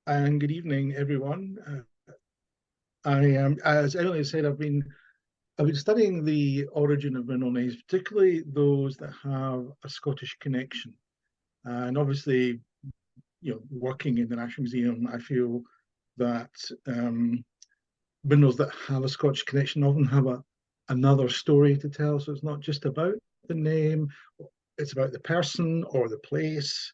and good evening, everyone. I am, as Emily said, I've been studying the origin of mineral names, particularly those that have a Scottish connection. And obviously, working in the National Museum, I feel that minerals that have a Scottish connection often have another story to tell. So it's not just about the name; it's about the person or the place.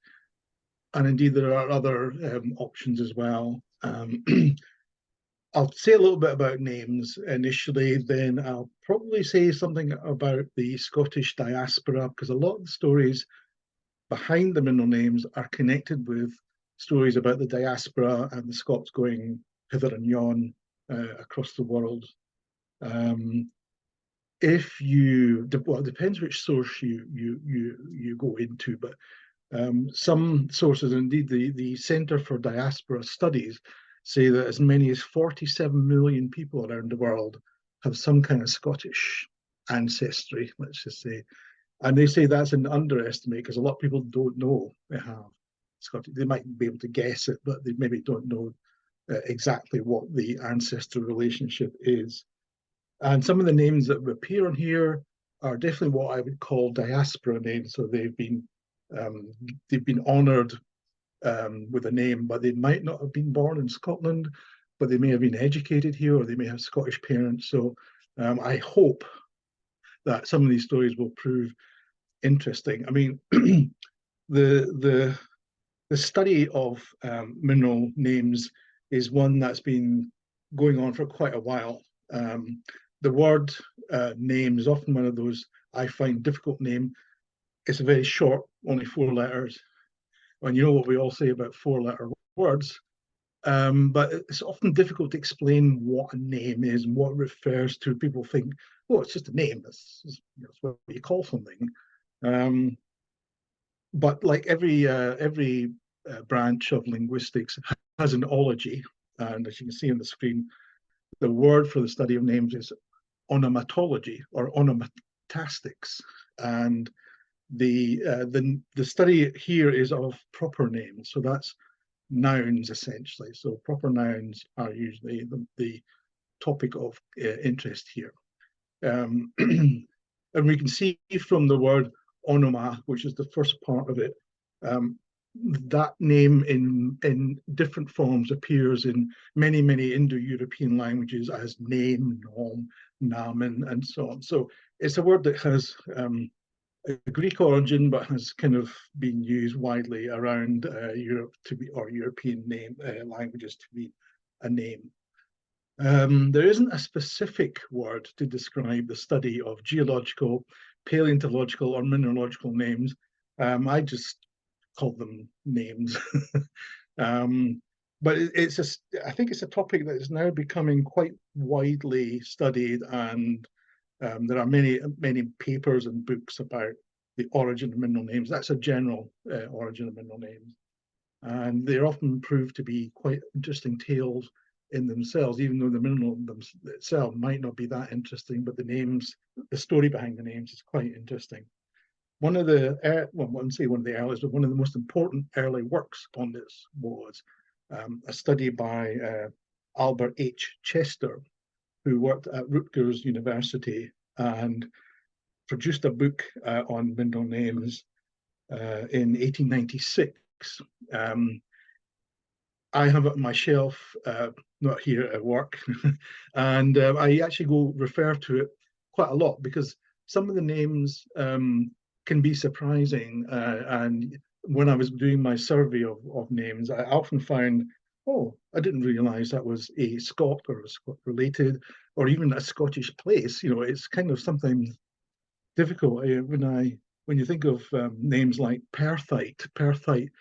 And indeed, there are other options as well. I'll say a little bit about names initially, then I'll probably say something about the Scottish diaspora, because a lot of the stories behind the mineral names are connected with stories about the diaspora and the Scots going hither and yon across the world. If you, well, it depends which source you go into, but some sources, indeed the Centre for Diaspora Studies, say that as many as 47 million people around the world have some kind of Scottish ancestry, let's just say. And they say that's an underestimate because a lot of people don't know they have Scottish. They might be able to guess it, but they maybe don't know exactly what the ancestral relationship is. And some of the names that appear on here are definitely what I would call diaspora names. So they've been honoured with a name, but they might not have been born in Scotland, but they may have been educated here, or they may have Scottish parents. So I hope that some of these stories will prove interesting. I mean, the study of mineral names is one that's been going on for quite a while. The word name is often one of those I find difficult name. It's a very short, only 4 letters. And you know what we all say about 4-letter words, but it's often difficult to explain what a name is and what it refers to. People think, oh, it's just a name. That's what you call something. But like every branch of linguistics has an ology, and as you can see on the screen, the word for the study of names is onomatology or onomatostics, and the study here is of proper names, so that's nouns essentially. So proper nouns are usually the topic of interest here, and we can see from the word onoma, which is the first part of it, that name in different forms appears in many Indo-European languages as name, nom, namen, and so on. So it's a word that has a Greek origin, but has kind of been used widely around Europe to be, or European name languages to be a name. There isn't a specific word to describe the study of geological, paleontological, or mineralogical names. I just call them names. But I think it's a topic that is now becoming quite widely studied, and there are many papers and books about the origin of mineral names. That's a general origin of mineral names. And they're often proved to be quite interesting tales in themselves, even though the mineral itself might not be that interesting, but the names, the story behind the names is quite interesting. One of the, well, I wouldn't say one of the earliest, but one of the most important early works on this was a study by Albert H. Chester, who worked at Rutgers University and produced a book on mineral names in 1896. I have it on my shelf, not here at work, and I actually go refer to it quite a lot because some of the names can be surprising. And when I was doing my survey of names, I often found, oh, I didn't realise that was a Scot or a Scot related, or even a Scottish place. You know, it's kind of something difficult when you think of names like Perthite. Perthite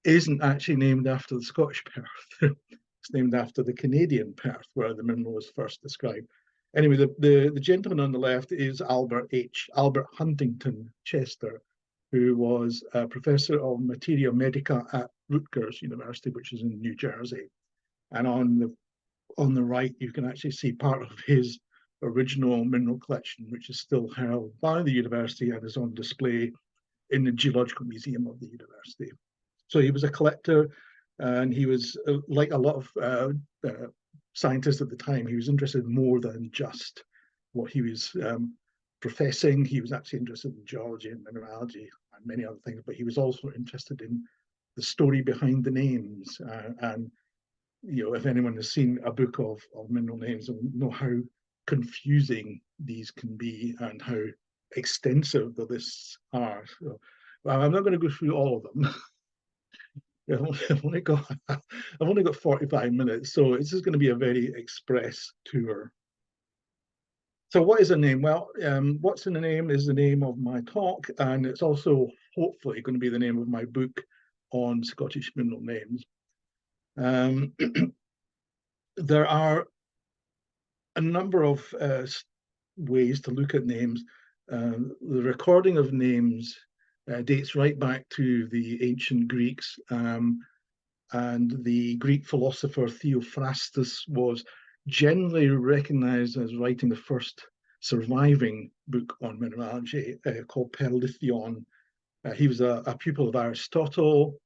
isn't actually named after the Scottish Perth. It's named after the Canadian Perth, where the mineral was first described. Anyway, the gentleman on the left is Albert Huntington Chester, who was a professor of Materia Medica at Rutgers University, which is in New Jersey. And on the right, you can actually see part of his original mineral collection, which is still held by the university and is on display in the Geological Museum of the university. So he was a collector, And he was, like a lot of scientists at the time, he was interested more than just what he was professing. He was actually interested in geology and mineralogy and many other things, but he was also interested in the story behind the names. And you know, if anyone has seen a book of mineral names, they'll know how confusing these can be and how extensive the lists are. So, well, I'm not going to go through all of them. I've only got 45 minutes, so this is going to be a very express tour. So what is a name? Well, what's in the name is the name of my talk, and it's also hopefully going to be the name of my book on Scottish mineral names. There are a number of ways to look at names. The recording of names dates right back to the ancient Greeks, and the Greek philosopher Theophrastus was generally recognized as writing the first surviving book on mineralogy, called Perlithion. He was a pupil of Aristotle,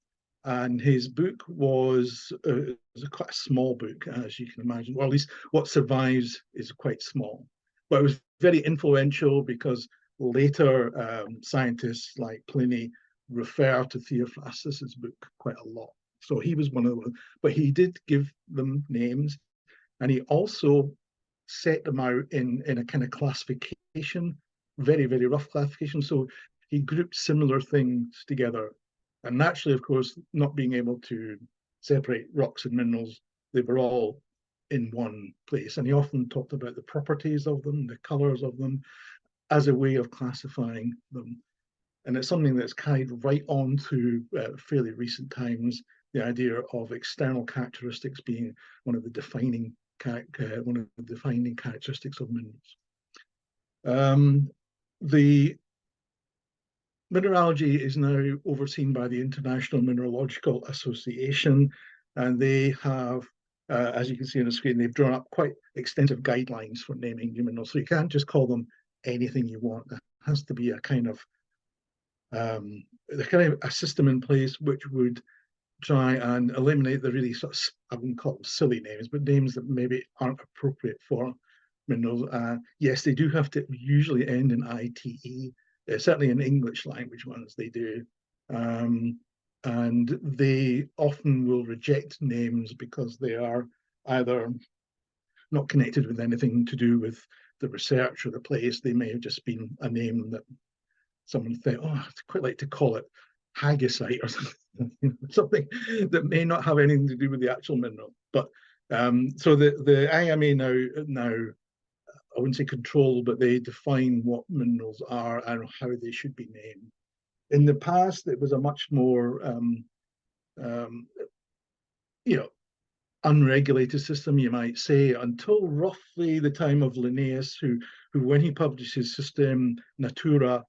and his book was quite a small book, as you can imagine. Well, at least what survives is quite small. But it was very influential because later scientists like Pliny refer to Theophrastus's book quite a lot. So he was one of them, but he did give them names, and he also set them out in a kind of classification, very, very rough classification. So he grouped similar things together. And naturally, of course, not being able to separate rocks and minerals, they were all in one place. And he often talked about the properties of them, the colors of them, as a way of classifying them. And it's something that's carried right on to fairly recent times, the idea of external characteristics being one of the defining characteristics of minerals. The mineralogy is now overseen by the International Mineralogical Association, and they have, as you can see on the screen, they've drawn up quite extensive guidelines for naming new minerals. So you can't just call them anything you want. There has to be a kind of a system in place which would try and eliminate the really sort of, I wouldn't call them silly names, but names that maybe aren't appropriate for minerals. Yes, they do have to usually end in ITE, certainly in English language ones they do. And they often will reject names because they are either not connected with anything to do with the research or the place. They may have just been a name that someone thought, oh, I'd quite like to call it haggisite or something that may not have anything to do with the actual mineral. But so the IMA now I wouldn't say control, but they define what minerals are and how they should be named. In the past, it was a much more unregulated system, you might say, until roughly the time of Linnaeus, who when he published his System Natura,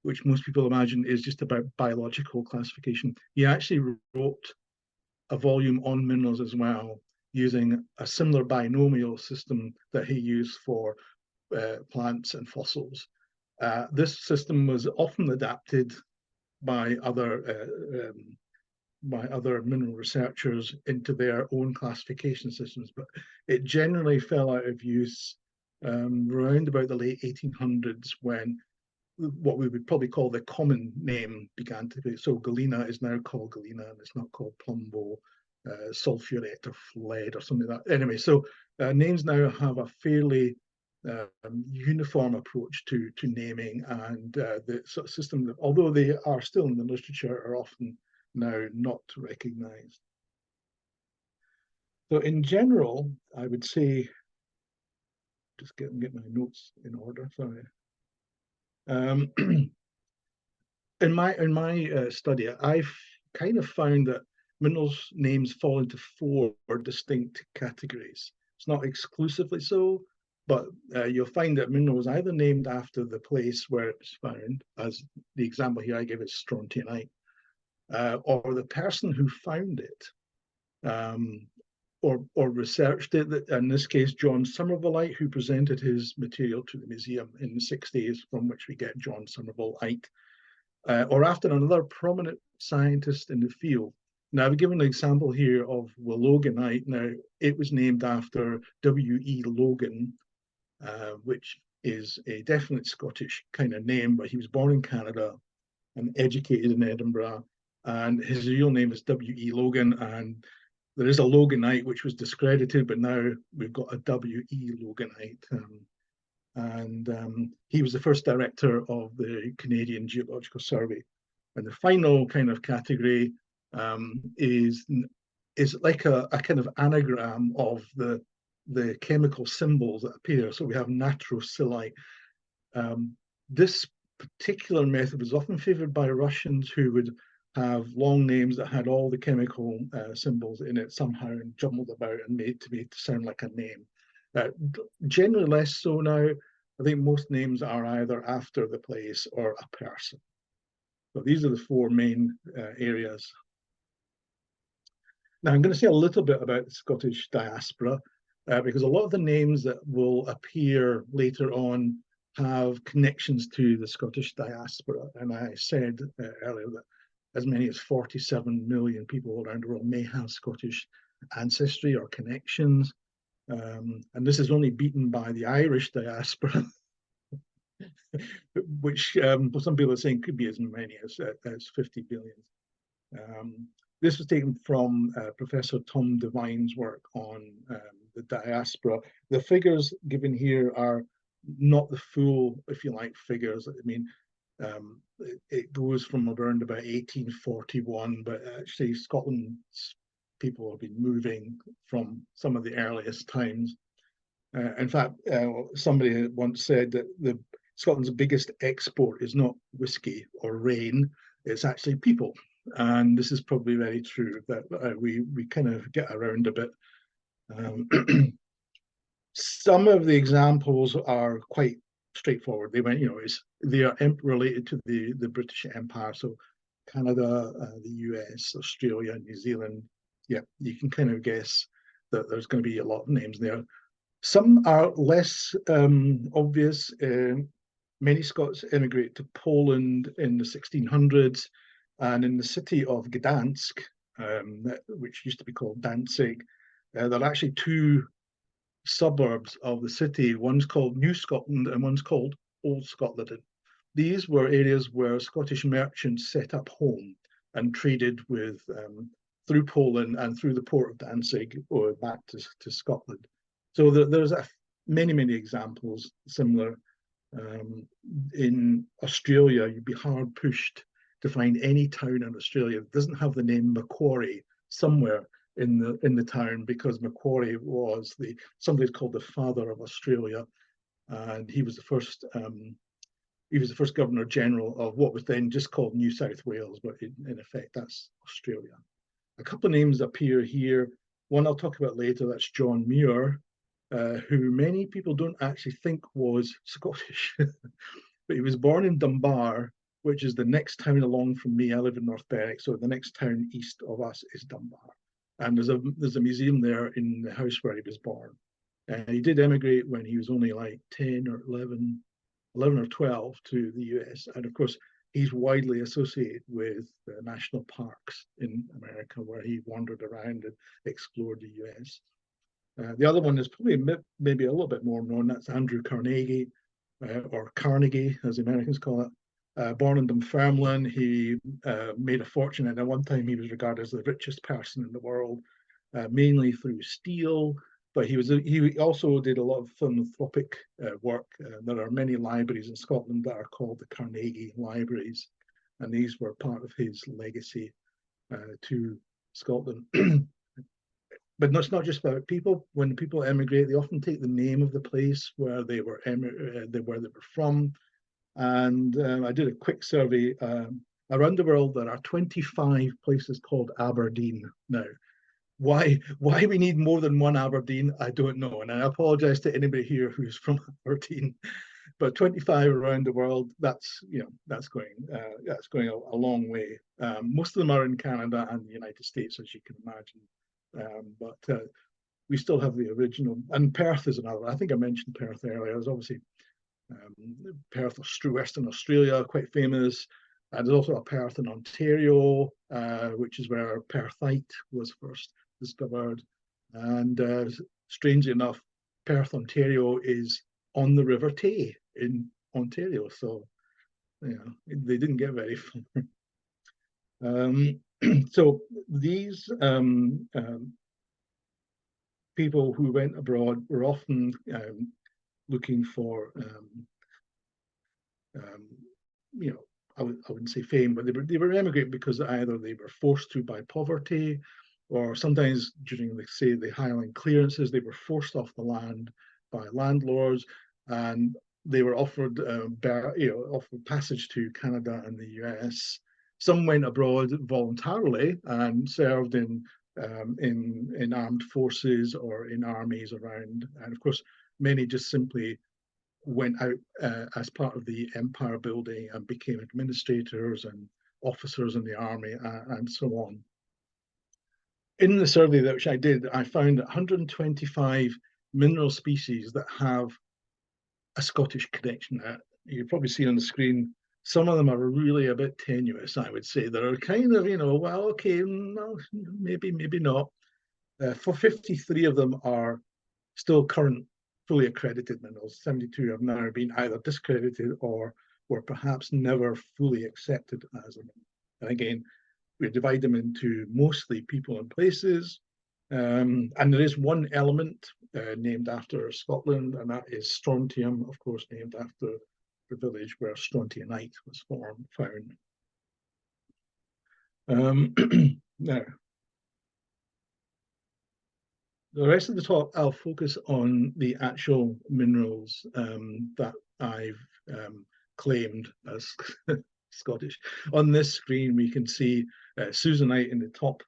which most people imagine is just about biological classification, he actually wrote a volume on minerals as well, using a similar binomial system that he used for plants and fossils. This system was often adapted by other mineral researchers into their own classification systems, but it generally fell out of use around about the late 1800s, when what we would probably call the common name began to be. So galena is now called galena, and it's not called plumbo, sulfurate, or lead, or something like that. Anyway, so names now have a fairly uniform approach to naming, and the sort of system that, although they are still in the literature, are often now not recognized. So in general, I would say, just get my notes in order, sorry. In my study, I've kind of found that minerals names fall into 4 distinct categories. It's not exclusively so, but you'll find that mineral is either named after the place where it's found, as the example here I give is strontianite, or the person who found it, or researched it. In this case, John Somervilleite, who presented his material to the museum in the 60s, from which we get John Somervilleite, or after another prominent scientist in the field. Now, I've given an example here of Loganite. Now, it was named after W.E. Logan, which is a definite Scottish kind of name, but he was born in Canada and educated in Edinburgh. And his real name is W.E. Logan. And there is a Loganite which was discredited, but now we've got a W.E. Loganite. He was the first director of the Canadian Geological Survey. And the final kind of category is like a kind of anagram of the chemical symbols that appear. So we have natrosylite. This particular method was often favored by Russians who would have long names that had all the chemical symbols in it somehow and jumbled about and made to sound like a name. Generally less so now. I think most names are either after the place or a person. So these are the four main areas. Now I'm going to say a little bit about the Scottish diaspora, because a lot of the names that will appear later on have connections to the Scottish diaspora. And I said earlier that as many as 47 million people around the world may have Scottish ancestry or connections. And this is only beaten by the Irish diaspora, which some people are saying could be as many as 50 billion. This was taken from Professor Tom Devine's work on the diaspora. The figures given here are not the full, if you like, figures. I mean, it goes from around about 1841, but actually Scotland's people have been moving from some of the earliest times. In fact, somebody once said that Scotland's biggest export is not whiskey or rain, it's actually people. And this is probably very true, that we kind of get around a bit. Some of the examples are quite straightforward. They are related to the British Empire. So Canada, the US, Australia, New Zealand. Yeah, you can kind of guess that there's going to be a lot of names there. Some are less obvious. Many Scots emigrated to Poland in the 1600s, and in the city of Gdansk, which used to be called Danzig, there are actually two suburbs of the city. One's called New Scotland and one's called Old Scotland. These were areas where Scottish merchants set up home and traded with through Poland and through the port of Danzig or back to Scotland. So there's many examples similar. In Australia, you'd be hard pushed to find any town in Australia that doesn't have the name Macquarie somewhere in the town, because Macquarie was somebody's called the father of Australia, and he was the first Governor General of what was then just called New South Wales, but in effect that's Australia. A couple of names appear here. One I'll talk about later, that's John Muir, who many people don't actually think was Scottish, but he was born in Dunbar, which is the next town along from me. I live in North Berwick, so the next town east of us is Dunbar. And there's a museum there in the house where he was born. He did emigrate when he was only like 10 or 11 or 12 to the US. And of course, he's widely associated with the national parks in America, where he wandered around and explored the US. The other one is probably maybe a little bit more known. That's Andrew Carnegie, or Carnegie, as the Americans call it. Born in Dunfermline, he made a fortune, and at one time he was regarded as the richest person in the world, mainly through steel. But he also did a lot of philanthropic work. There are many libraries in Scotland that are called the Carnegie Libraries, and these were part of his legacy to Scotland. But it's not just about people. When people emigrate, they often take the name of the place where they were from. And I did a quick survey. Around the world, there are 25 places called Aberdeen now. Why we need more than one Aberdeen, I don't know. And I apologize to anybody here who's from Aberdeen. But 25 around the world, that's going a long way. Most of them are in Canada and the United States, as you can imagine. But we still have the original. And Perth is another. I think I mentioned Perth earlier. There's obviously Perth, Western Australia, quite famous. There's also a Perth in Ontario. which is where perthite was first discovered. And strangely enough, Perth, Ontario is on the River Tay in Ontario. So, you know, they didn't get very far. So these people who went abroad were often looking for, you know, I wouldn't say fame, but they were emigrating because either they were forced to by poverty, or sometimes during, like, say, the Highland clearances, they were forced off the land by landlords, and they were offered, offered passage to Canada and the US. Some went abroad voluntarily and served in armed forces or in armies around, and of course, many just simply went out as part of the empire building and became administrators and officers in the army and so on. In the survey that which I did, I found 125 mineral species that have a Scottish connection. You probably see on the screen, some of them are really a bit tenuous, I would say. They're kind of, you know, well, okay, no, maybe not. For 53 of them are still current fully accredited minerals. 72 have now been either discredited or were perhaps never fully accepted as a mineral. And again, we divide them into mostly people and places. And there is one element named after Scotland, and that is strontium, of course, named after the village where strontianite was found. Now, the rest of the talk, I'll focus on the actual minerals that I've claimed as Scottish. On this screen, we can see Susanite in the top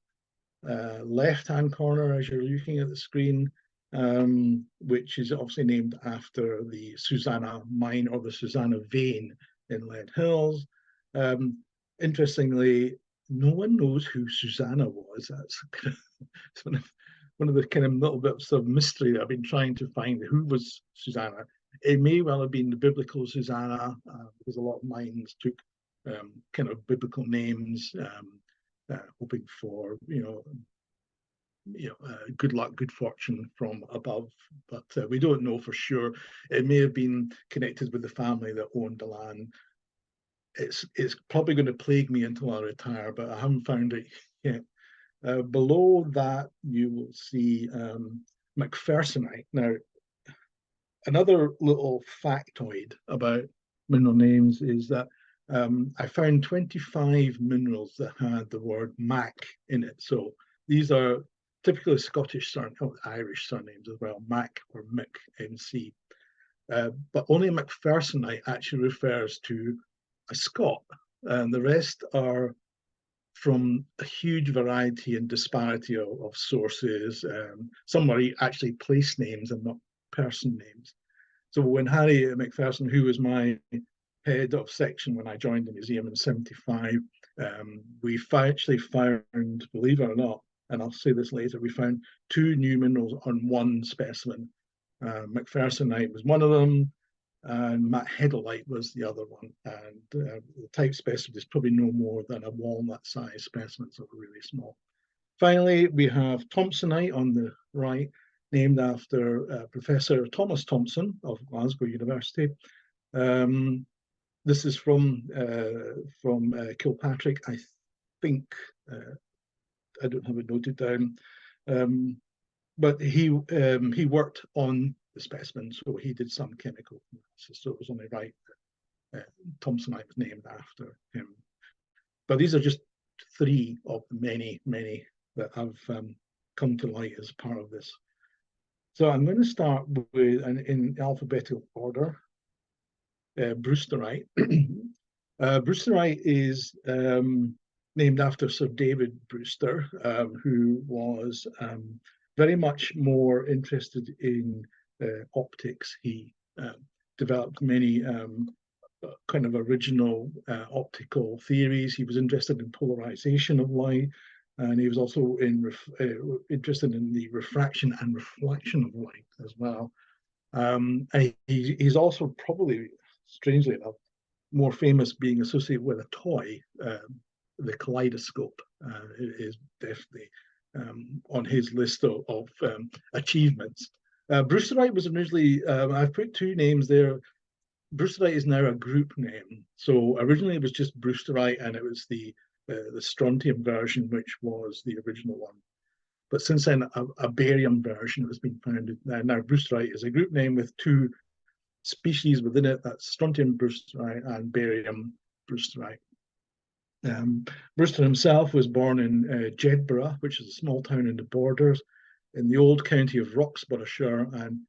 left-hand corner as you're looking at the screen, which is obviously named after the Susanna mine or the Susanna Vein in Ledhill. Interestingly, no one knows who Susanna was. That's one of the kind of little bits of mystery that I've been trying to find. Who was Susanna? It may well have been the biblical Susanna, because a lot of mines took kind of biblical names, hoping for good luck, good fortune from above. But we don't know for sure. It may have been connected with the family that owned the land. It's probably going to plague me until I retire, but I haven't found it yet. Below that, you will see Macphersonite. Now, another little factoid about mineral names is that I found 25 minerals that had the word Mac in it. So these are typically Scottish Irish surnames as well, Mac or Mick, MC. But only Macphersonite actually refers to a Scot, and the rest are from a huge variety and disparity of sources. Some are actually place names and not person names. So when Harry Macpherson, who was my head of section when I joined the museum in '75, we actually found, believe it or not, and I'll say this later, we found 2 new minerals on one specimen. Macphersonite was one of them, and Mathedolite was the other one. And the type specimen is probably no more than a walnut-sized specimen, so really small. Finally, we have Thomsonite on the right, named after Professor Thomas Thomson of Glasgow University. This is from Kilpatrick, I think. I don't have it noted down, but he worked on the specimen, so he did some chemical analysis. So it was only right that Thomsonite was named after him. But these are just 3 of the many that have come to light as part of this. So I'm going to start with, in alphabetical order, Brewsterite. Brewsterite is named after Sir David Brewster, who was very much more interested in optics. He developed many kind of original optical theories. He was interested in polarization of light, and he was also interested in the refraction and reflection of light as well. And he's also probably, strangely enough, more famous being associated with a toy the kaleidoscope. It is definitely on his list of achievements. Brewsterite was originally, I've put two names there. Brewsterite is now a group name. So originally it was just Brewsterite, and it was the strontium version, which was the original one. But since then, a barium version has been found. Now Brewsterite is a group name with two species within it. That's strontium brewsterite and barium brewsterite. Brewster himself was born in Jedburgh, which is a small town in the Borders, in the old county of Roxburghshire. And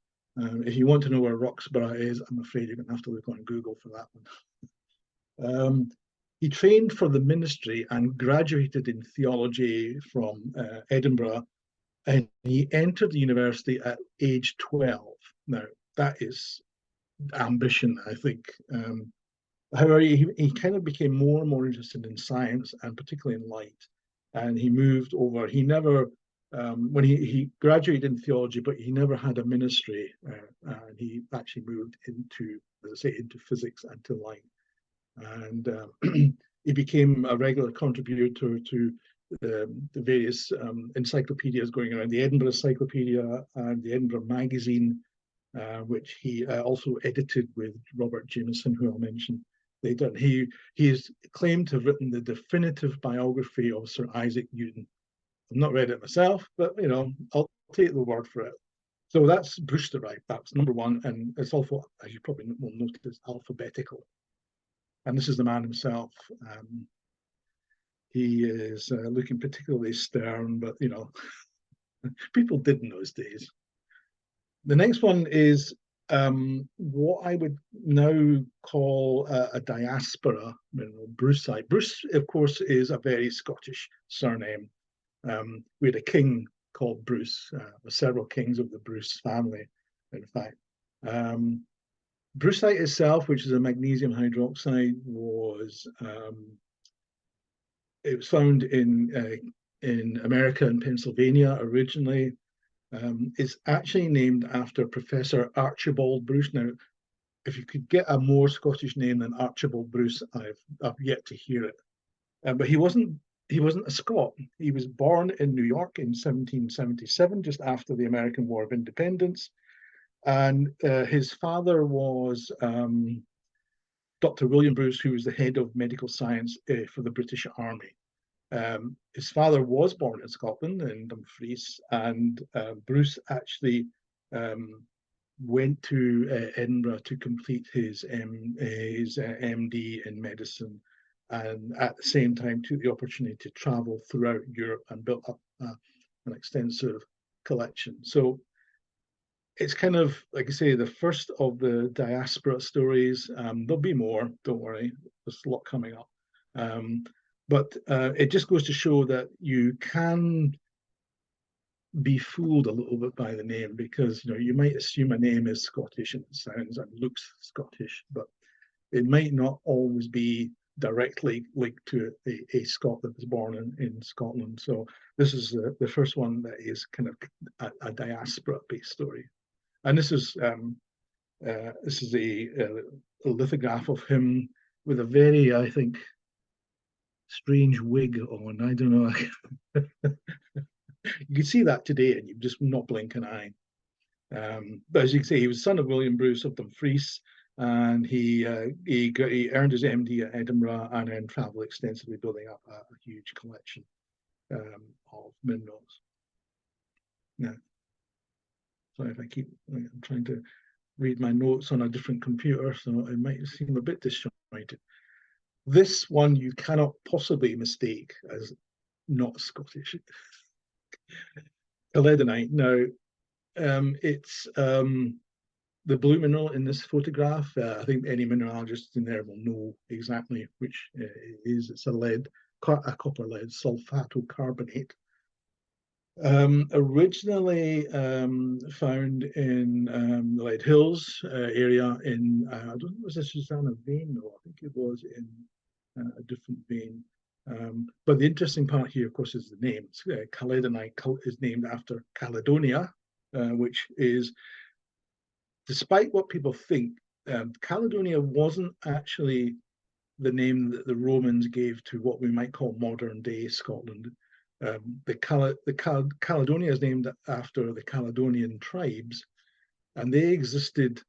if you want to know where Roxburgh is, I'm afraid you're going to have to look on Google for that one. He trained for the ministry and graduated in theology from Edinburgh, and he entered the university at age 12. Now, that is ambition, I think. However, he kind of became more and more interested in science, and particularly in light. And he moved over. He never, when he graduated in theology, but he never had a ministry. And he actually moved into, as I say, into physics and to light. And he became a regular contributor to the various encyclopedias going around, the Edinburgh Encyclopedia and the Edinburgh Magazine, which he also edited with Robert Jameson, who I'll mention later. He is claimed to have written the definitive biography of Sir Isaac Newton. I've not read it myself, but you know, I'll take the word for it. So that's Brewsterite. That's number one, and it's also, as you probably will notice, alphabetical. And this is the man himself. He is looking particularly stern, but you know, people did in those days. The next one is what I would now call a diaspora mineral, brucite. Bruce, of course, is a very Scottish surname. We had a king called Bruce, several kings of the Bruce family, in fact. Brucite itself, which is a magnesium hydroxide, it was found in America and Pennsylvania originally. It's actually named after Professor Archibald Bruce. Now, if you could get a more Scottish name than Archibald Bruce, I've yet to hear it. But he wasn't a Scot. He was born in New York in 1777, just after the American War of Independence. And his father was Dr. William Bruce, who was the head of medical science for the British Army. His father was born in Scotland, in Dumfries, and Bruce actually went to Edinburgh to complete his MD in medicine, and at the same time took the opportunity to travel throughout Europe and built up an extensive collection. So it's kind of, like I say, the first of the diaspora stories. There'll be more, don't worry, there's a lot coming up. But it just goes to show that you can be fooled a little bit by the name, because you know, you might assume a name is Scottish and it sounds and looks Scottish, but it might not always be directly linked to a Scot that was born in Scotland. So this is the first one that is kind of a diaspora-based story. And this is a lithograph of him with a very, I think, strange wig on. I don't know. You can see that today and you just not blink an eye. But as you can see, he was son of William Bruce of Dumfries, and he earned his MD at Edinburgh and then travelled extensively, building up a huge collection of minerals. Now, sorry if I'm trying to read my notes on a different computer, so it might seem a bit disjointed. This one you cannot possibly mistake as not Scottish. Caledonia. Now, it's the blue mineral in this photograph. I think any mineralogist in there will know exactly which it is. It's a copper lead sulfatocarbonate. Originally found in the Ledhills area in, I don't know, was this Susanna Vein? No, I think it was in a different vein. But the interesting part here, of course, is the name. Caledonia is named after Caledonia, which is, despite what people think, Caledonia wasn't actually the name that the Romans gave to what we might call modern day Scotland. Caledonia is named after the Caledonian tribes, and they existed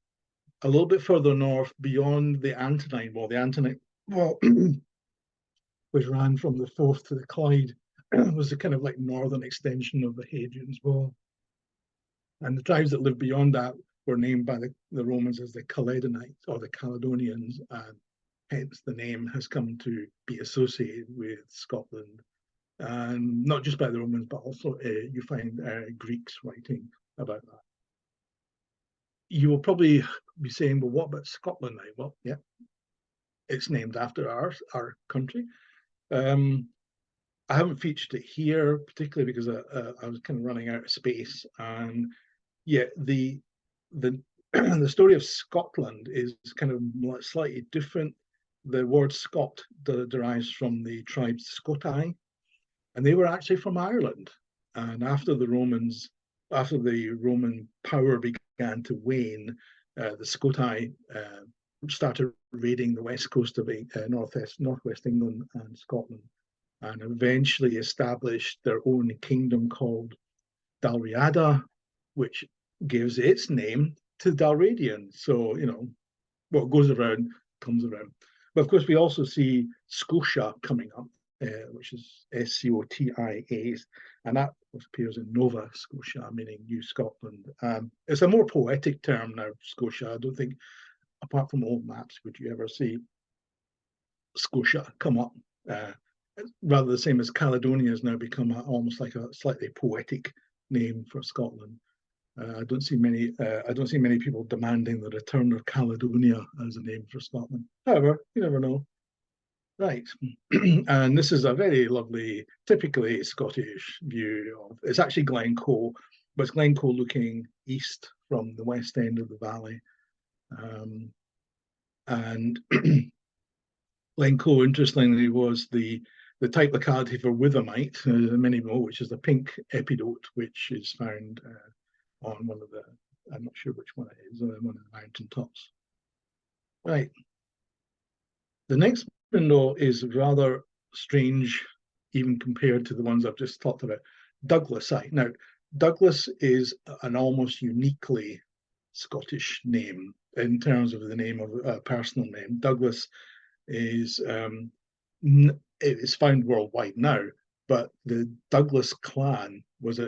a little bit further north beyond the Antonine Wall. The Antonine Wall, which ran from the Forth to the Clyde, was the kind of like northern extension of the Hadrian's Wall. And the tribes that lived beyond that were named by the Romans as the Caledonites or the Caledonians, and hence the name has come to be associated with Scotland. And not just by the Romans, but also you find Greeks writing about that. You will probably be saying, well, what about Scotland now? Well, yeah, it's named after our country. I haven't featured it here, particularly because I was kind of running out of space. And yeah, the the story of Scotland is kind of slightly different. The word Scot derives from the tribe Scotai, and they were actually from Ireland. And after the Roman power began to wane, the Scotai started raiding the west coast of northwest England and Scotland, and eventually established their own kingdom called Dalriada, which gives its name to Dalradian. So, you know, what goes around comes around. But of course, we also see Scotia coming up, which is Scotia, and that appears in Nova Scotia, meaning New Scotland. It's a more poetic term now, Scotia. I don't think, apart from old maps, would you ever see Scotia come up. Rather the same as Caledonia has now become almost like a slightly poetic name for Scotland. I don't see many people demanding the return of Caledonia as a name for Scotland. However, you never know. Right, and this is a very lovely, typically Scottish view of. It's actually Glencoe, but it's Glencoe looking east from the west end of the valley, and Glencoe, interestingly, was the type locality for withermite, many know, which is the pink epidote, which is found on one of the, I'm not sure which one it is, one of the mountain tops. Right. The next window is rather strange, even compared to the ones I've just talked about. Douglasite. Now, Douglas is an almost uniquely Scottish name in terms of the name of a personal name. Douglas is found worldwide now, but the Douglas clan was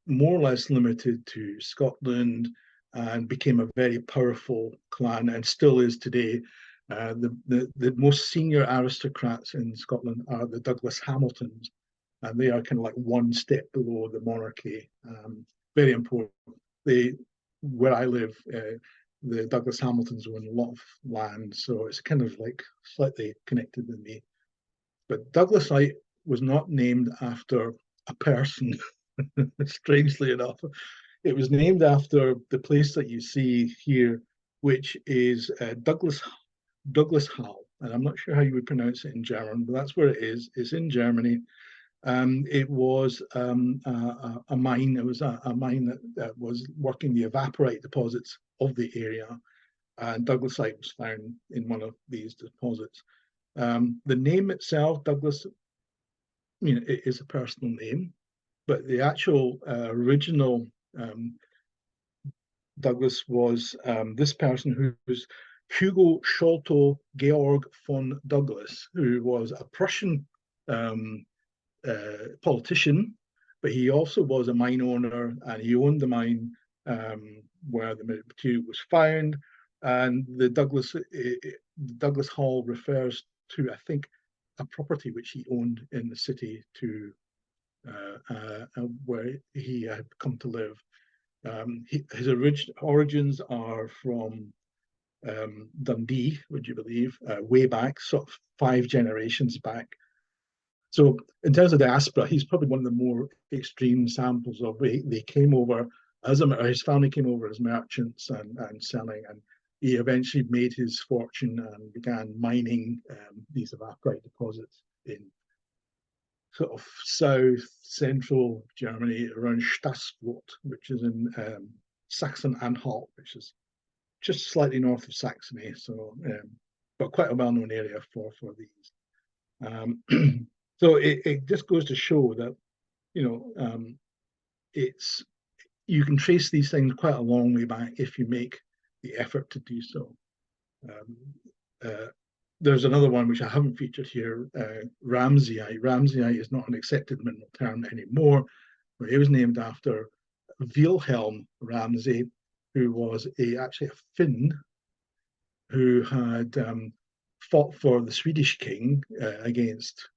more or less limited to Scotland and became a very powerful clan, and still is today. The most senior aristocrats in Scotland are the Douglas Hamiltons, and they are kind of like one step below the monarchy. Very important. Where I live, the Douglas Hamiltons own a lot of land, so it's kind of like slightly connected with me. But Douglasite was not named after a person, strangely enough. It was named after the place that you see here, which is Douglas Hall. And I'm not sure how you would pronounce it in German, but that's where it is. It's in Germany. It was a mine. It was a mine that was working the evaporite deposits of the area, and Douglasite was found in one of these deposits. The name itself, Douglas, it is a personal name, but the actual original Douglas was this person who was Hugo Sholto Georg von Douglas, who was a Prussian politician, but he also was a mine owner, and he owned the mine where the material was found. And the Douglas Hall refers to, I think, a property which he owned in the city to where he had come to live. His origins are from Dundee, would you believe, way back, sort of 5 generations back. So in terms of diaspora, he's probably one of the more extreme samples of they came over his family came over as merchants and selling, and he eventually made his fortune and began mining these evaporite deposits in sort of south central Germany around Stassfurt, which is in Saxon-Anhalt, which is just slightly north of Saxony. So, but quite a well-known area for these. So it just goes to show that, it's, you can trace these things quite a long way back if you make the effort to do so. There's another one which I haven't featured here, Ramseyite. Ramseyite is not an accepted mineral term anymore, but it was named after Wilhelm Ramsay, who was actually a Finn who had fought for the Swedish king against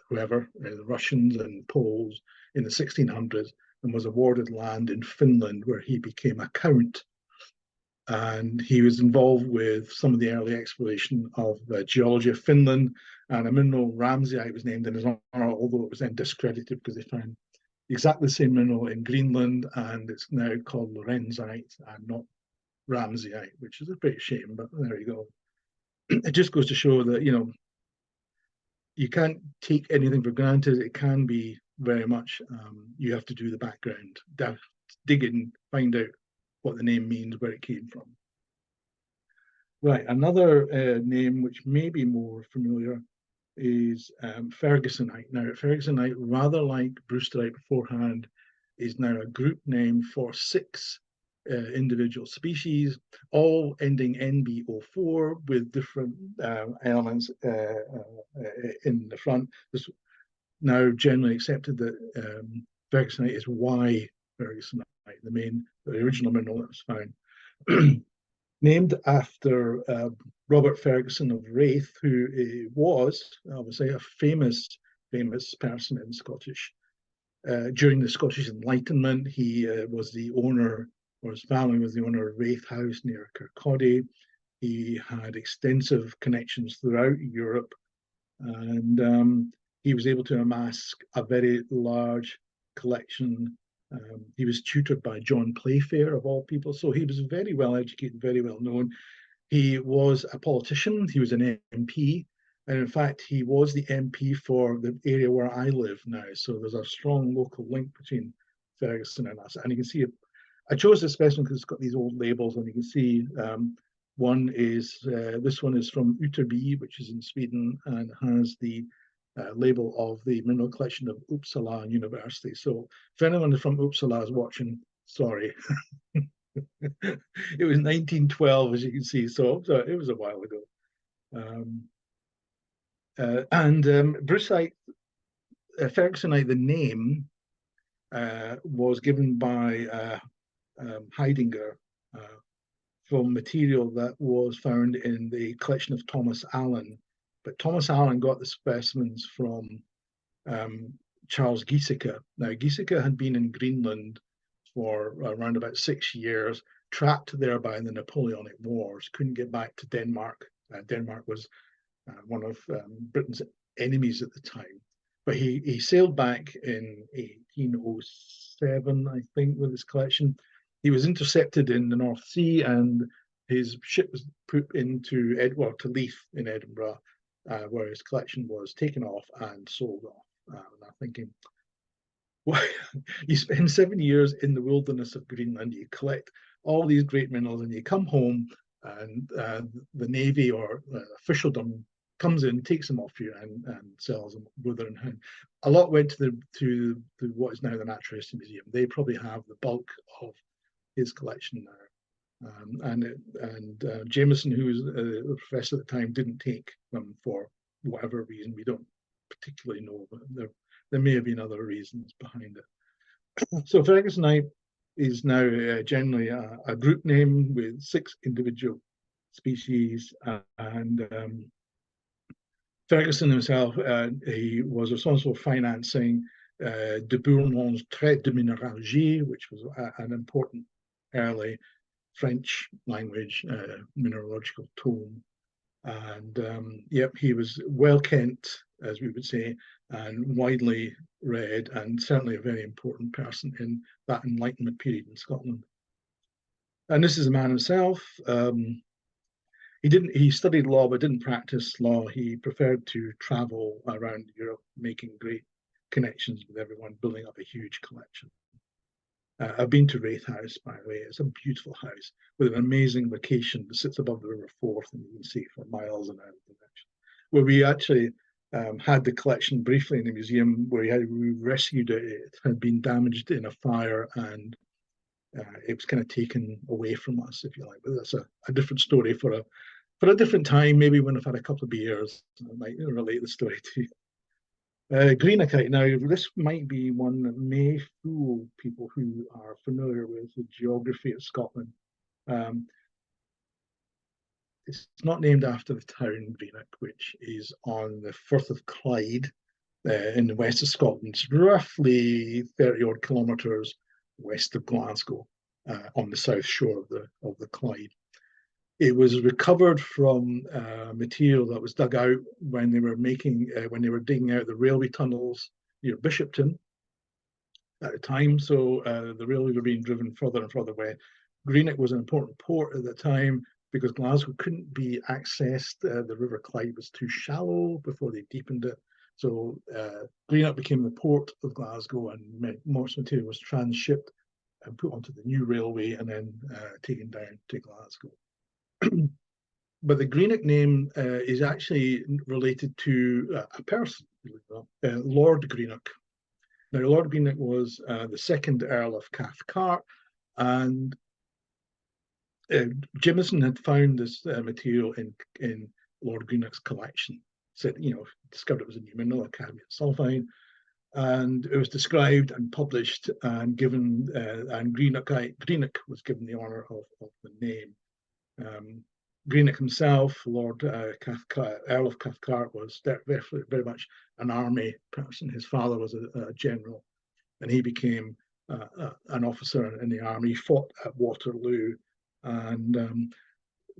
whoever, the Russians and Poles in the 1600s, and was awarded land in Finland where he became a count. And he was involved with some of the early exploration of the geology of Finland, and a mineral Ramseyite was named in his honor, although it was then discredited because they found exactly the same mineral in Greenland, and it's now called Lorenzite and not Ramseyite, which is a great shame, but there you go. It just goes to show that, you can't take anything for granted. It can be very much, you have to do the background, dig in, find out what the name means, where it came from. Right, another name which may be more familiar is Fergusonite. Now, Fergusonite, rather like Brewsterite beforehand, is now a group name for 6 individual species, all ending NbO4 with different elements in the front. This now generally accepted that Fergusonite is Y Fergusonite, the original mineral that was found. Named after Robert Ferguson of Raith, who was, I would say, a famous person in Scottish. During the Scottish Enlightenment, he was the owner, or his family was the owner of Raith House near Kirkcaldy. He had extensive connections throughout Europe, and he was able to amass a very large collection. He was tutored by John Playfair, of all people, so he was very well educated, very well known. He was a politician, he was an MP, and in fact, he was the MP for the area where I live now, so there's a strong local link between Ferguson and us. And you can see, I chose this specimen because it's got these old labels, and you can see one is, this one is from Ytterby, which is in Sweden, and has the label of the mineral collection of Uppsala University. So if anyone from Uppsala is watching, sorry. It was 1912, as you can see, so it was a while ago. Bruceite, Fergusonite, the name was given by Heidinger from material that was found in the collection of Thomas Allen. But Thomas Allen got the specimens from Charles Giesecke. Now, Giesecke had been in Greenland for around about 6 years, trapped there by the Napoleonic Wars, couldn't get back to Denmark. Denmark was one of Britain's enemies at the time. But he sailed back in 1807, I think, with his collection. He was intercepted in the North Sea, and his ship was put into to Leith in Edinburgh, where his collection was taken off and sold off. And I'm thinking, well, you spend 7 years in the wilderness of Greenland, you collect all these great minerals, and you come home, and the Navy or officialdom comes in, takes them off you, and sells them wither and hand. A lot went to what is now the Natural History Museum. They probably have the bulk of his collection now. And Jameson, who was the professor at the time, didn't take them for whatever reason. We don't particularly know, but there may have been other reasons behind it. So Fergusonite is now generally a group name with 6 individual species, and Ferguson himself, he was responsible for financing de Bourmon's Traité de Minéralogie, which was an important early French language mineralogical tome. And yep, he was well kent, as we would say, and widely read, and certainly a very important person in that Enlightenment period in Scotland. And this is the man himself. He studied law but didn't practice law. He preferred to travel around Europe, making great connections with everyone, building up a huge collection. I've been to Wraith House, by the way. It's a beautiful house with an amazing location that sits above the River Forth, and you can see for miles in either direction. Where we actually had the collection briefly in the museum, where we rescued it. It had been damaged in a fire, and it was kind of taken away from us, if you like. But that's a different story for a different time. Maybe when I've had a couple of beers, I might relate the story to you. Greenockite. Now, this might be one that may fool people who are familiar with the geography of Scotland. It's not named after the town Greenock, which is on the Firth of Clyde in the west of Scotland. It's roughly 30 odd kilometres west of Glasgow on the south shore of the Clyde. It was recovered from material that was dug out when they were digging out the railway tunnels near Bishopton at the time. So the railways were being driven further and further away. Greenock was an important port at the time because Glasgow couldn't be accessed. The River Clyde was too shallow before they deepened it. So Greenock became the port of Glasgow, and most material was transshipped and put onto the new railway and then taken down to Glasgow. But the Greenock name is actually related to a person, Lord Greenock. Now, Lord Greenock was the second Earl of Cathcart, and Jameson had found this material in Lord Greenock's collection. Said, discovered it was a new mineral, cadmium sulfide, and it was described and published and given, and Greenock was given the honour of the name. Greenock himself, Lord Cathcart, Earl of Cathcart, was very much an army person. His father was a general, and he became an officer in the army. He fought at Waterloo, and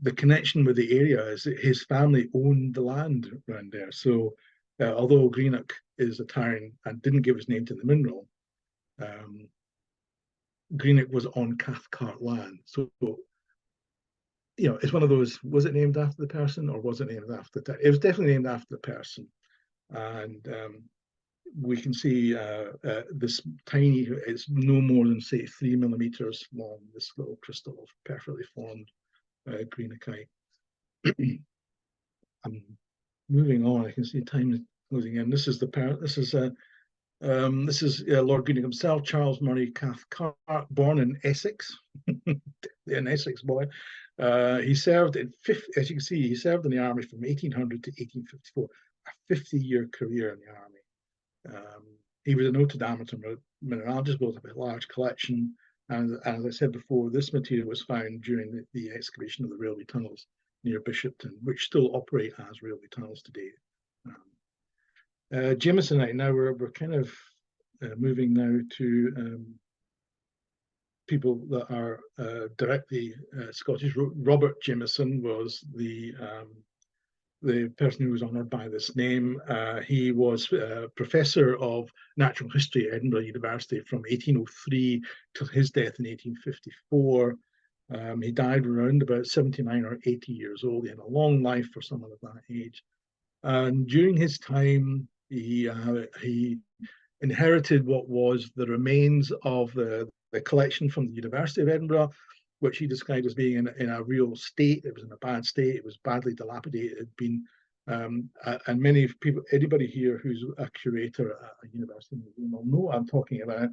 the connection with the area is that his family owned the land around there. So, although Greenock is a town and didn't give his name to the mineral, Greenock was on Cathcart land. So, it's one of those, was it named after the person or was it named after the town? It was definitely named after the person. And we can see this tiny, it's no more than, say, 3 millimeters long, this little crystal of perfectly formed Greenockite. I'm moving on. I can see time is closing in. This is Lord Greenock himself, Charles Murray Cathcart, born in Essex, an Essex boy. He served as you can see, he served in the army from 1800 to 1854, a 50-year career in the army. He was a noted amateur mineralogist, built up a large collection, and as I said before, this material was found during the excavation of the railway tunnels near Bishopton, which still operate as railway tunnels today. Jameson, now we're kind of moving now to people that are directly Scottish. Robert Jameson was the person who was honoured by this name. He was Professor of Natural History at Edinburgh University from 1803 till his death in 1854. He died around about 79 or 80 years old. He had a long life for someone of that age. And during his time, he inherited what was the remains of the collection from the University of Edinburgh, which he described as being in a real state. It was in a bad state. It was badly dilapidated. It had been, and many people, anybody here who's a curator at a university will know what I'm talking about,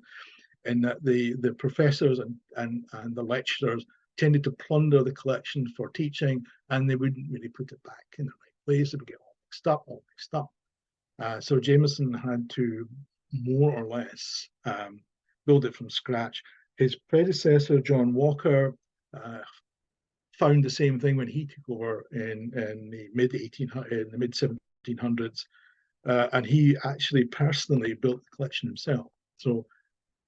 in that the professors and the lecturers tended to plunder the collection for teaching, and they wouldn't really put it back in the right place. It would get all mixed up. So Jameson had to more or less build it from scratch. His predecessor, John Walker, found the same thing when he took over in the mid 1700s, and he actually personally built the collection himself. So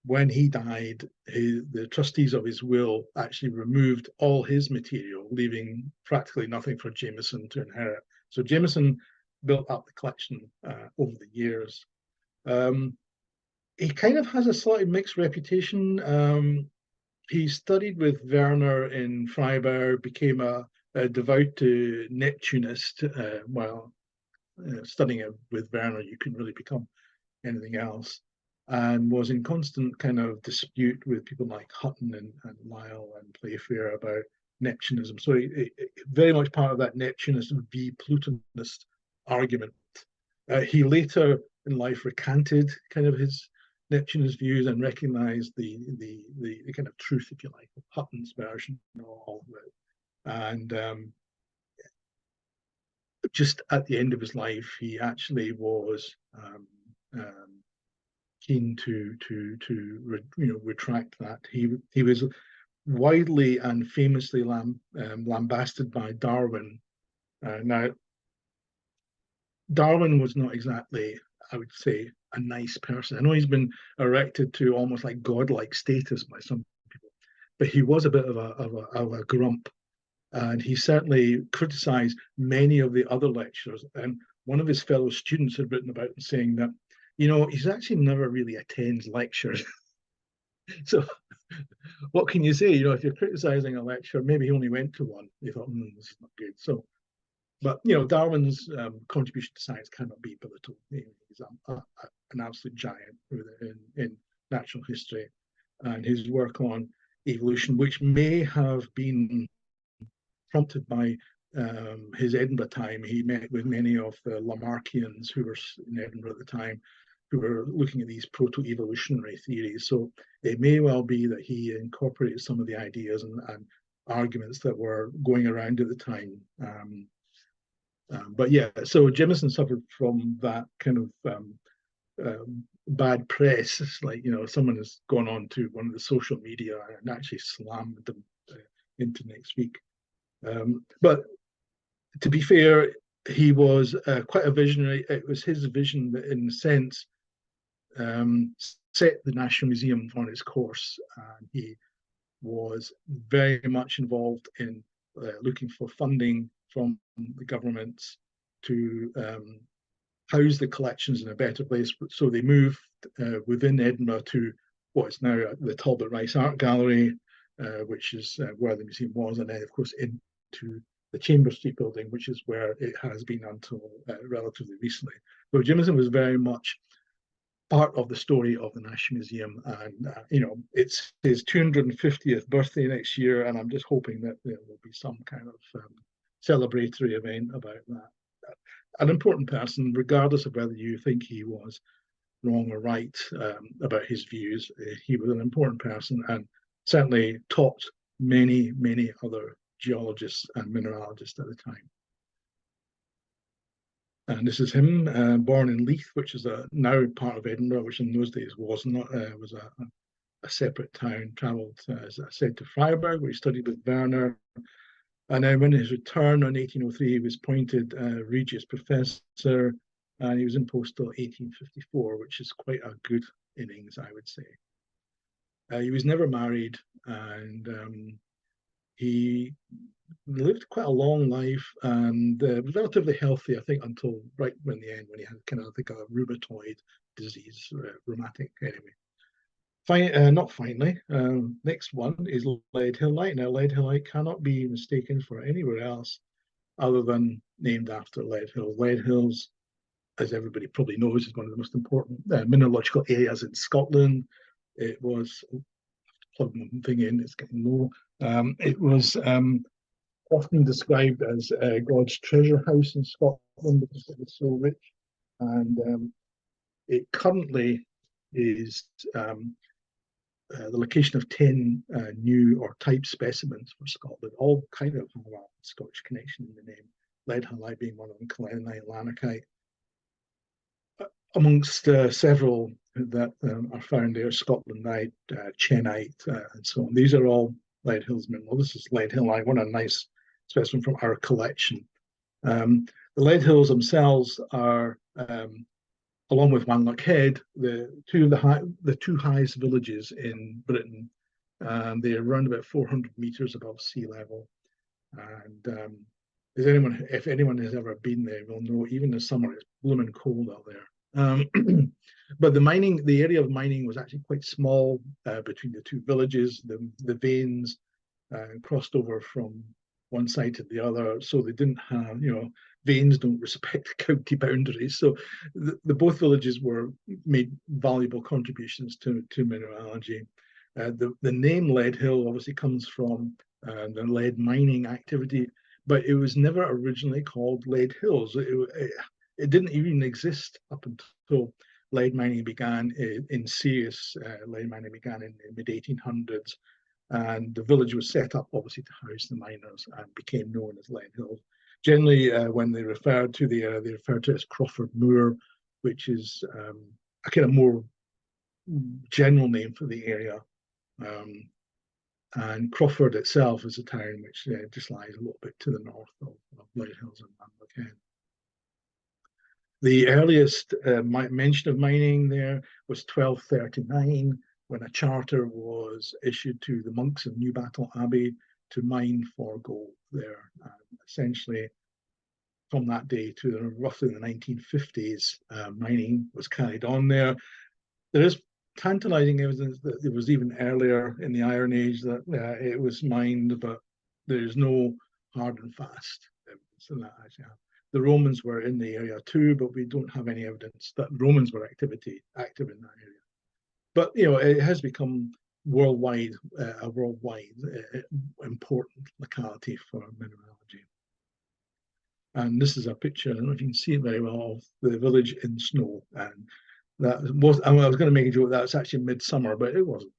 when he died, the trustees of his will actually removed all his material, leaving practically nothing for Jameson to inherit. So Jameson built up the collection over the years. He kind of has a slightly mixed reputation. He studied with Werner in Freiburg, became a devout Neptunist. While studying with Werner, you couldn't really become anything else. and was in constant kind of dispute with people like Hutton and Lyell and Playfair about Neptunism. So very much part of that Neptunist v. Plutonist argument. He later in life recanted kind of his Neptunist views and recognized the kind of truth, if you like, of Hutton's version of all of it. And just at the end of his life, he actually was keen to retract that. He was widely and famously lambasted by Darwin. Now, Darwin was not exactly, I would say, a nice person. I know he's been erected to almost like godlike status by some people, but he was a bit of a grump, and he certainly criticised many of the other lecturers. And one of his fellow students had written about him saying that, he's actually never really attends lectures. So what can you say? If you're criticising a lecture, maybe he only went to one. They thought, this is not good. So, but Darwin's contribution to science cannot be belittled. He's an absolute giant in natural history, and his work on evolution, which may have been prompted by his Edinburgh time. He met with many of the Lamarckians who were in Edinburgh at the time, who were looking at these proto-evolutionary theories. So it may well be that he incorporated some of the ideas and arguments that were going around at the time. But yeah, so Jameson suffered from that kind of bad press. It's like, someone has gone on to one of the social media and actually slammed them into next week. But to be fair, he was quite a visionary. It was his vision that, in a sense, set the National Museum on its course. And he was very much involved in looking for funding from the governments to house the collections in a better place. So they moved within Edinburgh to what is now the Talbot Rice Art Gallery, which is where the museum was, and then, of course, into the Chambers Street building, which is where it has been until relatively recently. So Jameson was very much part of the story of the National Museum, and it's his 250th birthday next year, and I'm just hoping that there will be some kind of celebratory event about that. An important person, regardless of whether you think he was wrong or right about his views. He was an important person and certainly taught many, many other geologists and mineralogists at the time. And this is him, born in Leith, which is now part of Edinburgh, which in those days was not, was a separate town. Travelled, as I said, to Freiburg, where he studied with Werner. And then when his return in 1803, he was appointed Regius Professor, and he was in post till 1854, which is quite a good innings, I would say. He was never married, and he lived quite a long life and was relatively healthy, I think, until right in the end, when he had kind of, I think, a rheumatoid disease, rheumatic anyway. Not finally. Next one is Ledhill Light. Now, Ledhill Light cannot be mistaken for anywhere else other than named after Ledhill. Ledhill's, as everybody probably knows, is one of the most important mineralogical areas in Scotland. It was, I have to plug one thing in, it's getting low. It was often described as God's treasure house in Scotland because it was so rich. And it currently is the location of 10 new or type specimens for Scotland, all kind of have a Scottish connection in the name. Ledhill being one of them, Caledonia, Lanarkite. Amongst several that are found there, Scotlandite, Chenite, and so on. These are all Ledhill's mineral. This is Ledhill. What a nice specimen from our collection. The Ledhills themselves are, along with Wanlock Head, the two highest villages in Britain. They're around about 400 meters above sea level. And if anyone has ever been there, will know even in the summer it's blooming cold out there. But the area of mining was actually quite small between the two villages. The veins crossed over from one side to the other, so they didn't have, veins don't respect county boundaries. So the both villages were made valuable contributions to mineralogy. The name Ledhill obviously comes from the lead mining activity, but it was never originally called Lead Hills. It didn't even exist up until lead mining began in serious lead mining began in the mid 1800s, and the village was set up obviously to house the miners and became known as Lead Hills. Generally, when they referred to the area, they referred to it as Crawford Muir, which is a kind of more general name for the area. And Crawford itself is a town which just lies a little bit to the north of Lead Hills and Manlock. The earliest mention of mining there was 1239, when a charter was issued to the monks of Newbattle Abbey to mine for gold there. Essentially, from that day to roughly the 1950s, mining was carried on there. There is tantalizing evidence that it was even earlier in the Iron Age that it was mined, but there's no hard and fast evidence of that actually happened. The Romans were in the area too, but we don't have any evidence that Romans were active in that area. But it has become a worldwide important locality for mineralogy. And this is a picture, I don't know if you can see it very well, of the village in snow. And that was, I was going to make a joke that it's actually midsummer, but it wasn't.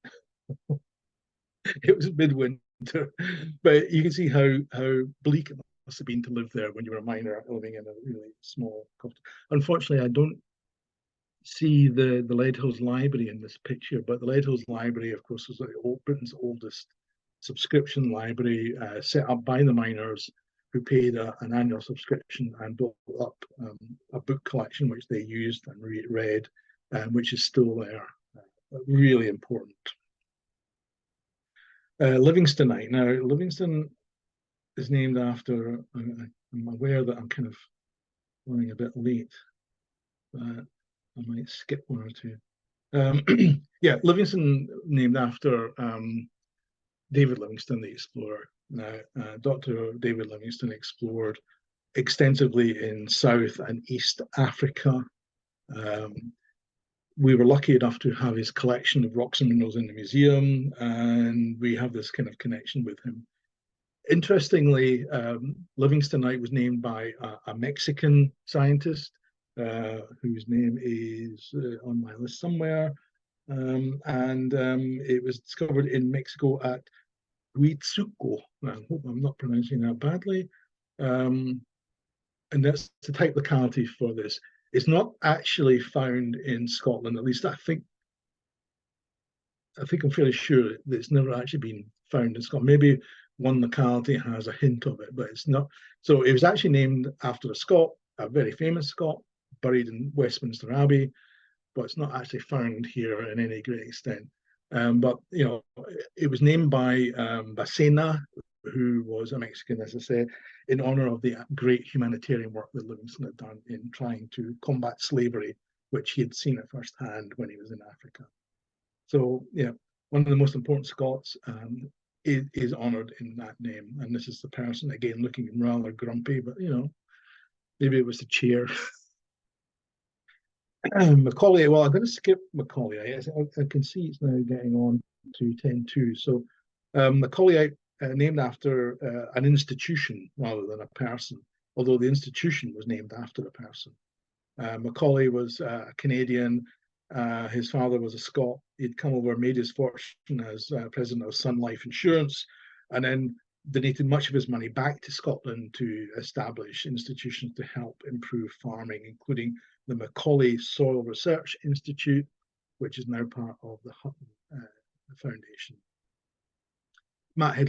It was midwinter. But you can see how bleak it must have been to live there when you were a miner living in a really small cottage. Unfortunately, I don't see the Lead Hills Library in this picture, but the Lead Hills Library, of course, was Britain's oldest subscription library, set up by the miners who paid an annual subscription and built up a book collection which they used and read, which is still there. Really important. Livingstonite. Now, Livingston is named after, I'm aware that I'm kind of running a bit late, but I might skip one or two. Yeah, Livingston named after David Livingstone, the explorer. Now, Dr. David Livingstone explored extensively in South and East Africa. We were lucky enough to have his collection of rocks and minerals in the museum, and we have this kind of connection with him. Interestingly, Livingstonite was named by a Mexican scientist whose name is on my list somewhere, and it was discovered in Mexico at Huitzuco. I hope I'm not pronouncing that badly. And that's the type locality for this. It's not actually found in Scotland, at least I think I'm fairly sure that it's never actually been found in Scotland. Maybe one locality has a hint of it, but it's not. So it was actually named after a Scot, a very famous Scot, buried in Westminster Abbey, but it's not actually found here in any great extent. But it was named by Bacena, who was a Mexican, as I say, in honor of the great humanitarian work that Livingstone had done in trying to combat slavery, which he had seen at first hand when he was in Africa. So, one of the most important Scots is honored in that name. And this is the person, again, looking rather grumpy, but, maybe it was the chair. Macaulay, well, I'm going to skip Macaulay. I can see it's now getting on to 10.2. So Macaulay, named after an institution rather than a person, although the institution was named after a person. Macaulay was a Canadian. His father was a Scot. He'd come over, made his fortune as president of Sun Life Insurance, and then donated much of his money back to Scotland to establish institutions to help improve farming, including the Macaulay Soil Research Institute, which is now part of the Hutton Foundation. Matthew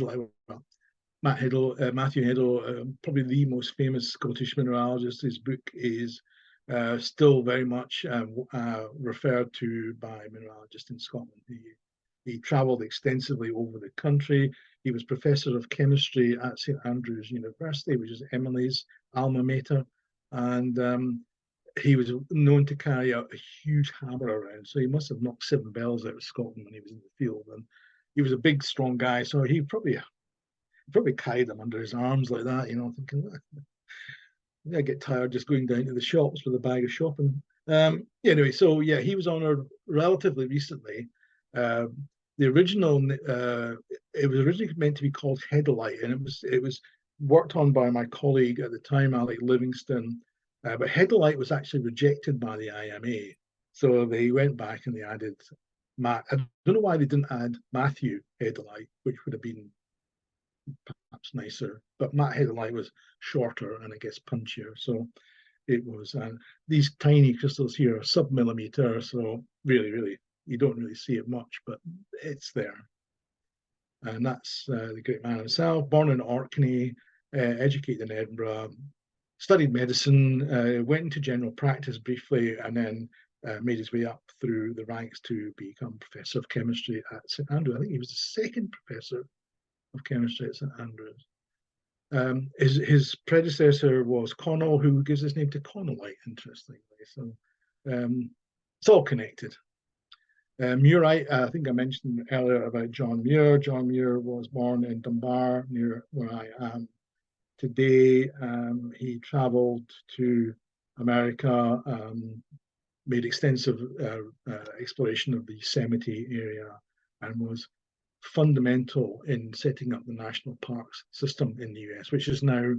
Hiddle, probably the most famous Scottish mineralogist. His book is still very much referred to by mineralogists in Scotland. He travelled extensively over the country. He was professor of chemistry at St Andrews University, which is Emily's alma mater, and he was known to carry out a huge hammer around. So he must have knocked 7 bells out of Scotland when he was in the field. And he was a big, strong guy. So he probably probably carried them under his arms like that, you know, thinking, I get tired just going down to the shops with a bag of shopping. Anyway, so yeah, he was honoured relatively recently. The original, it was originally meant to be called Headlight, and it was worked on by my colleague at the time, Alec Livingston. But Headlight was actually rejected by the IMA, so they went back and they added Matt. I don't know why they didn't add Matthew Headlight, which would have been perhaps nicer. But Matt Headlight was shorter and I guess punchier, so it was. And these tiny crystals here are sub-millimeter, so really, you don't really see it much, but it's there. And that's the great man himself, born in Orkney, educated in Edinburgh, studied medicine, went into general practice briefly, and then made his way up through the ranks to become professor of chemistry at St Andrews. I think he was the second professor of chemistry at St Andrews. His predecessor was Connell, who gives his name to Connellite, interestingly. So it's all connected. Muir, I think I mentioned earlier about John Muir. John Muir was born in Dunbar, near where I am today. He travelled to America, made extensive exploration of the Yosemite area, and was fundamental in setting up the national parks system in the US, which is now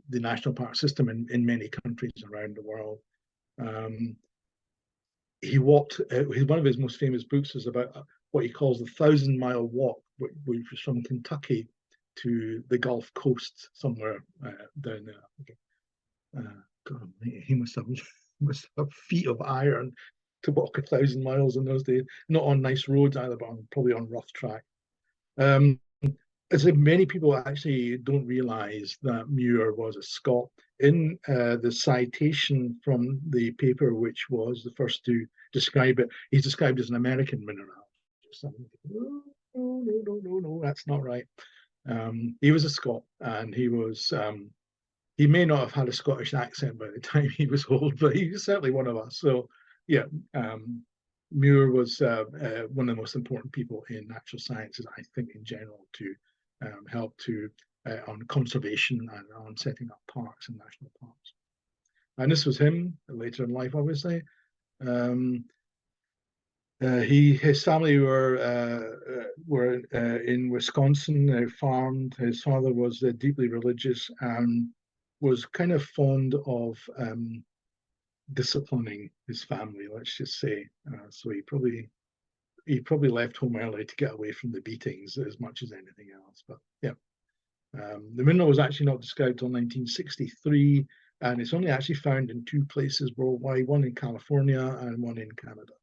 the national park system in many countries around the world. He walked, one of his most famous books is about what he calls the 1,000-mile walk, which was from Kentucky to the Gulf Coast somewhere down there. God, he must have feet of iron to walk 1,000 miles in those days. Not on nice roads either, but probably on rough track. As if many people actually don't realise that Muir was a Scot. In the citation from the paper, which was the first to describe it, he's described as an American mineralogist. No, that's not right. He was a Scot, and he was. He may not have had a Scottish accent by the time he was old, but he was certainly one of us. So, yeah, Muir was one of the most important people in natural sciences, I think, in general, to help to on conservation and on setting up parks and national parks. And this was him later in life, obviously. His family were in Wisconsin. They farmed. His father was deeply religious and was kind of fond of disciplining his family, let's just say. So he probably left home early to get away from the beatings as much as anything else. But yeah, the mineral was actually not described until 1963, and it's only actually found in 2 places worldwide, one in California and one in Canada.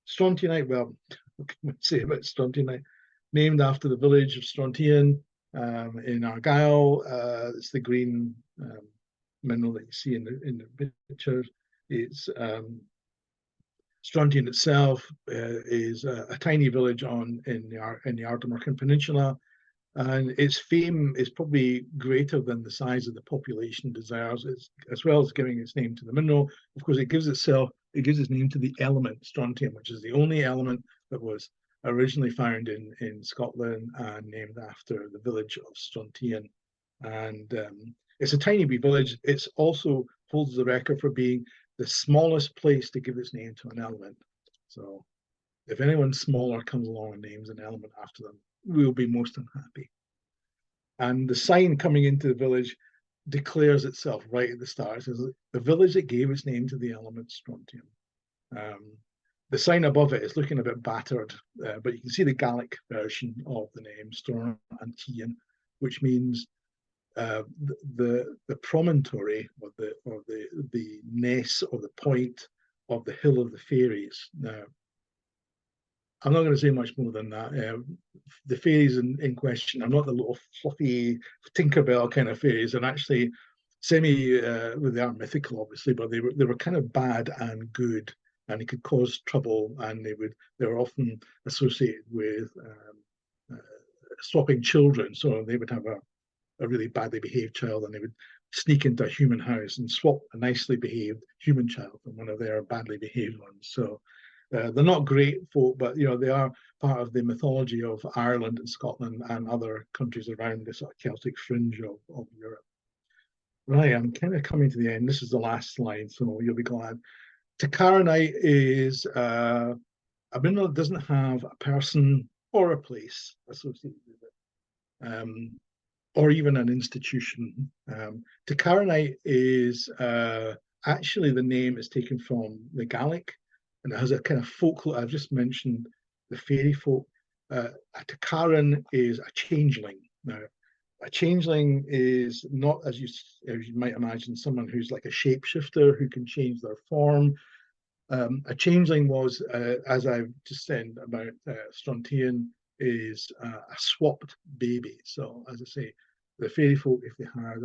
Strontiumite, well, what can we say about strontiumite? Named after the village of Strontium in Argyll. It's the green mineral that you see in the picture. It's Strontium itself is a tiny village in the Ardnamurchan Peninsula, and its fame is probably greater than the size of the population deserves. As well as giving its name to the mineral, of course, it gives its name to the element strontium, which is the only element that was originally found in Scotland and named after the village of Strontium. And it's a tiny wee village. It's also holds the record for being the smallest place to give its name to an element. So if anyone smaller comes along and names an element after them, we'll be most unhappy. And the sign coming into the village declares itself right at the start. It says the village that gave its name to the element strontium. The sign above it is looking a bit battered, but you can see the Gaelic version of the name, Strontium, which means the promontory or the ness or the point of the Hill of the Fairies. Now, I'm not going to say much more than that. The fairies in question are not the little fluffy Tinkerbell kind of fairies, and actually well, they are mythical, obviously, but they were kind of bad and good, and they could cause trouble, and they were often associated with swapping children. So they would have a really badly behaved child, and they would sneak into a human house and swap a nicely behaved human child for one of their badly behaved ones. So They're not great folk, but they are part of the mythology of Ireland and Scotland and other countries around the sort of Celtic fringe of Europe. Right, I'm kind of coming to the end. This is the last slide, so you'll be glad. Takaranite is a mineral that doesn't have a person or a place associated with it, or even an institution. Takaranite is actually, the name is taken from the Gaelic, and it has a kind of folklore. I've just mentioned the fairy folk. A Takaran is a changeling. Now, a changeling is not, as you might imagine, someone who's like a shapeshifter who can change their form. A changeling was, as I've just said about Strontium, is a swapped baby. So, as I say, the fairy folk, if they had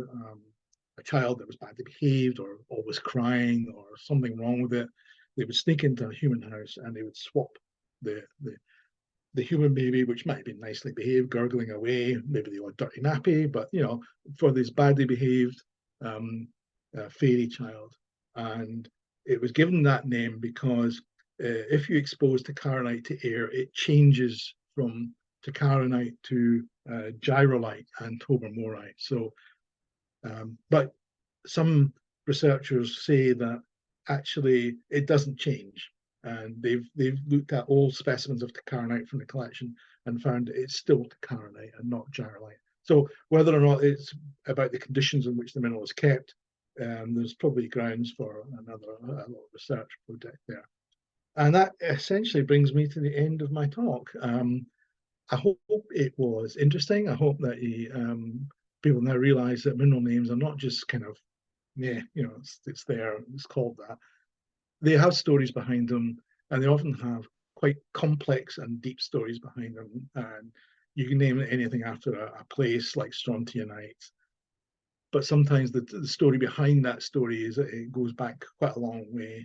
a child that was badly behaved or always crying or something wrong with it, they would sneak into a human house and they would swap the human baby, which might have been nicely behaved, gurgling away, maybe the odd dirty nappy, but for this badly behaved fairy child. And it was given that name because if you expose Takaranite to air, it changes from Takaranite to gyrolite and tobermorite. So, but some researchers say that actually it doesn't change. And they've looked at all specimens of Takaranite from the collection and found it's still Takaranite and not gyrolite. So whether or not it's about the conditions in which the mineral is kept, there's probably grounds for a lot of research project there. And that essentially brings me to the end of my talk. I hope it was interesting. I hope that people now realize that mineral names are not just kind of, it's there, it's called that. They have stories behind them, and they often have quite complex and deep stories behind them. And you can name anything after a place like Strontianite, but sometimes the story behind that story is it goes back quite a long way.